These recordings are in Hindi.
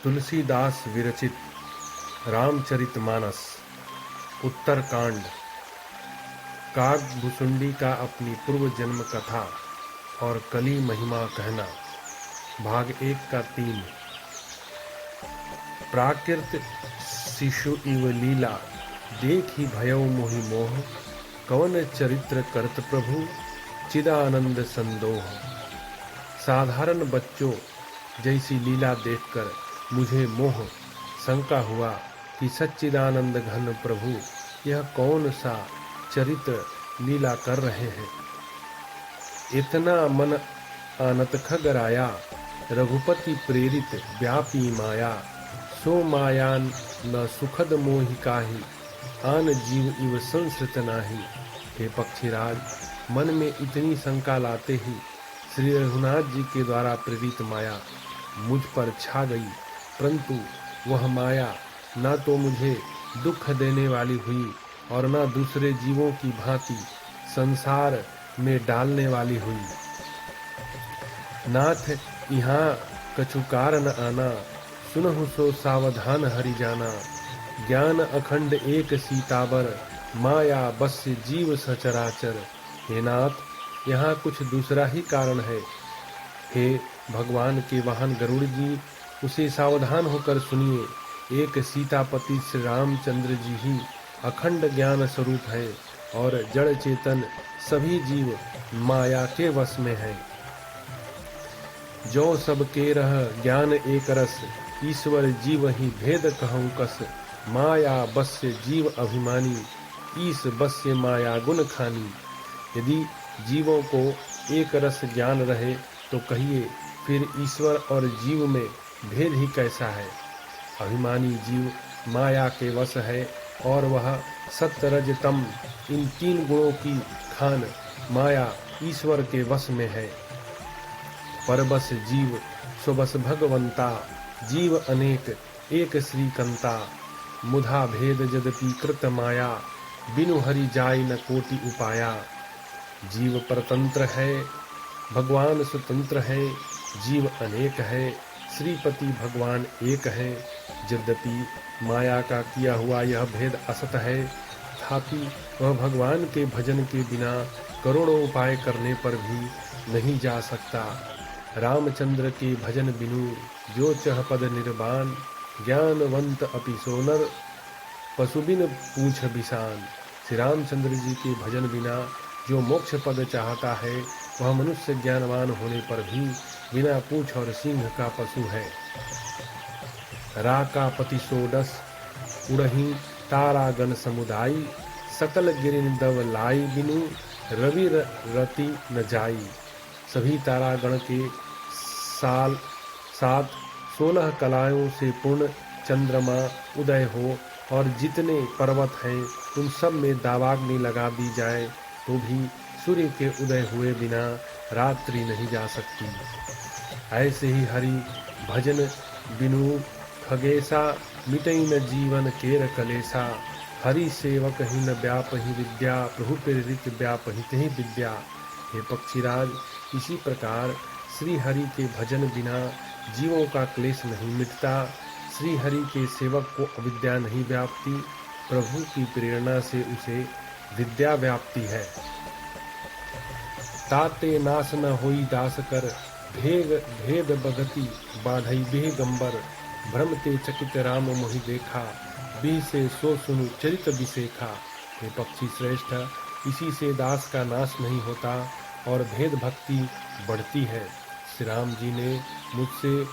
तुलसीदास विरचित रामचरितमानस उत्तरकांड। काकभुसुंडी का अपनी पूर्व जन्म कथा और कली महिमा कहना। भाग 1 का 3। प्राकृत शिशु इव लीला देखी भयउ मोहि मोह, कवन चरित्र करत प्रभु चिदानंद संदोह। साधारण बच्चों जैसी लीला देखकर मुझे मोह शंका हुआ कि सच्चिदानंद घन प्रभु यह कौन सा चरित्र लीला कर रहे हैं। इतना मन आनत खगराया, रघुपति प्रेरित व्यापी माया, सो माया न सुखद मोहि काहि, आन जीव इव संसृत नाही। हे पक्षीराज, मन में इतनी शंका लाते ही श्री रघुनाथ जी के द्वारा प्रेरित माया मुझ पर छा गई, परंतु वह माया न तो मुझे दुख देने वाली हुई और न दूसरे जीवों की भांति संसार में डालने वाली हुई। नाथ यहाँ कछु कारण आना, सुनहु सो सावधान हरि जाना। ज्ञान अखंड एक सीतावर, माया बस्य जीव सचराचर। हे नाथ, यहाँ कुछ दूसरा ही कारण है। हे भगवान के वाहन गरुड़ जी, उसे सावधान होकर सुनिए। एक सीतापति श्री रामचंद्र जी ही अखंड ज्ञान स्वरूप है और जड़ चेतन सभी जीव माया के वश में है। जो सब के रह ज्ञान एक रस, ईश्वर जीव ही भेद कहूँ कस। माया बस्य जीव अभिमानी, ईश बस्य माया गुण खानी। यदि जीवों को एक रस ज्ञान रहे तो कहिए फिर ईश्वर और जीव में भेद ही कैसा है। अभिमानी जीव माया के वश है और वह सत्य रज तम इन 3 गुणों की खान माया ईश्वर के वश में है। परबस जीव स्वबस भगवंता, जीव अनेक एक श्रीकंता। मुधा भेद यद्यपि कृत माया, बिनु हरि जाय न कोटि उपाया। जीव परतंत्र है, भगवान स्वतंत्र है। जीव अनेक है, श्रीपति भगवान एक है। यद्यपि माया का किया हुआ यह भेद असत है, तथापि वह भगवान के भजन के बिना करोड़ों उपाय करने पर भी नहीं जा सकता। रामचंद्र के भजन बिनु जो चह पद निर्वाण, ज्ञानवंत अपि सोनर पशुबिन पूछ बिसान। श्री रामचंद्र जी के भजन बिना जो मोक्ष पद चाहता है, वह मनुष्य ज्ञानवान होने पर भी बिना पूछ और सिंह का पशु है। राका पति सोडस उड़ही तारागण समुदायी, सकल गिरिन दव लाई बिनु रवि रति न जाई। सभी तारागण के 16 कलाओं से पूर्ण चंद्रमा उदय हो और जितने पर्वत हैं उन सब में दावाग्नि लगा दी जाए तो भी सूर्य के उदय हुए बिना रात्रि नहीं जा सकती। ऐसे ही हरि भजन बिनु खगेसा, मिटई न जीवन केर कलेसा। हरि सेवक ही न व्यापहि विद्या, प्रभु प्रेरित व्यापहित ही विद्या। हे पक्षीराज, इसी प्रकार श्री हरि के भजन बिना जीवों का क्लेश नहीं मिटता। श्री हरि के सेवक को अविद्या नहीं व्यापती, प्रभु की प्रेरणा से उसे विद्या व्याप्ति है। ताते नाश न होई दास कर, भेद बगति बाधई बेगंबर। भ्रमते चकित राम मोहि देखा, बी से सो सुनु चरित बिसेखा। हे पक्षी श्रेष्ठ, इसी से दास का नाश नहीं होता और भेद भक्ति बढ़ती है। श्री राम जी ने मुझसे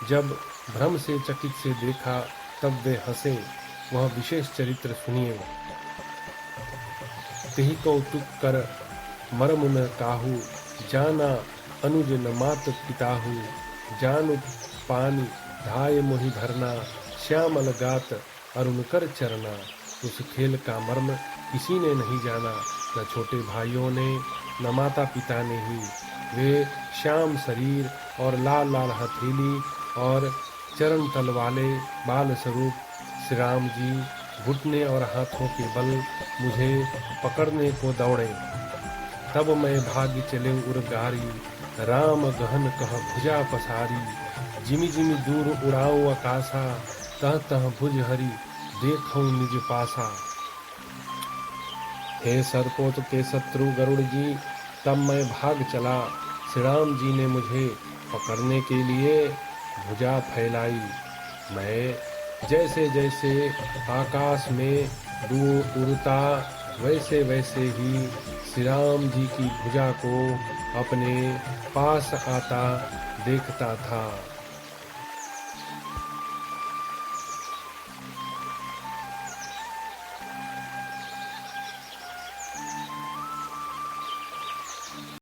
जब भ्रम से चकित से देखा तब वे हंसे। वह विशेष चरित्र सुनिए। तेहि कौतुक कर मरम न काहू, जाना अनुज न मात पिताहू। जानु पानी धाय मोहि धरना, श्यामल गात अरुण कर चरना। उस खेल का मर्म किसी ने नहीं जाना, न छोटे भाइयों ने न माता पिता ने ही। वे श्याम शरीर और लाल लाल हथेली और चरण तल वाले बाल स्वरूप श्री राम जी घुटने और हाथों के बल मुझे पकड़ने को दौड़े। तब मैं भाग्य चले उर गारी, राम गहन कह भुजा पसारी। जिमि जिमि दूर उड़ाऊं आकाशा, तह तह भुज हरि देखऊं निज पासा। हे सरपोत के शत्रु गरुड़ जी, तब मैं भाग चला, श्री राम जी ने मुझे पकड़ने के लिए भुजा फैलाई। मैं जैसे जैसे आकाश में उड़ता, वैसे वैसे ही श्री राम जी की भुजा को अपने पास आता देखता था।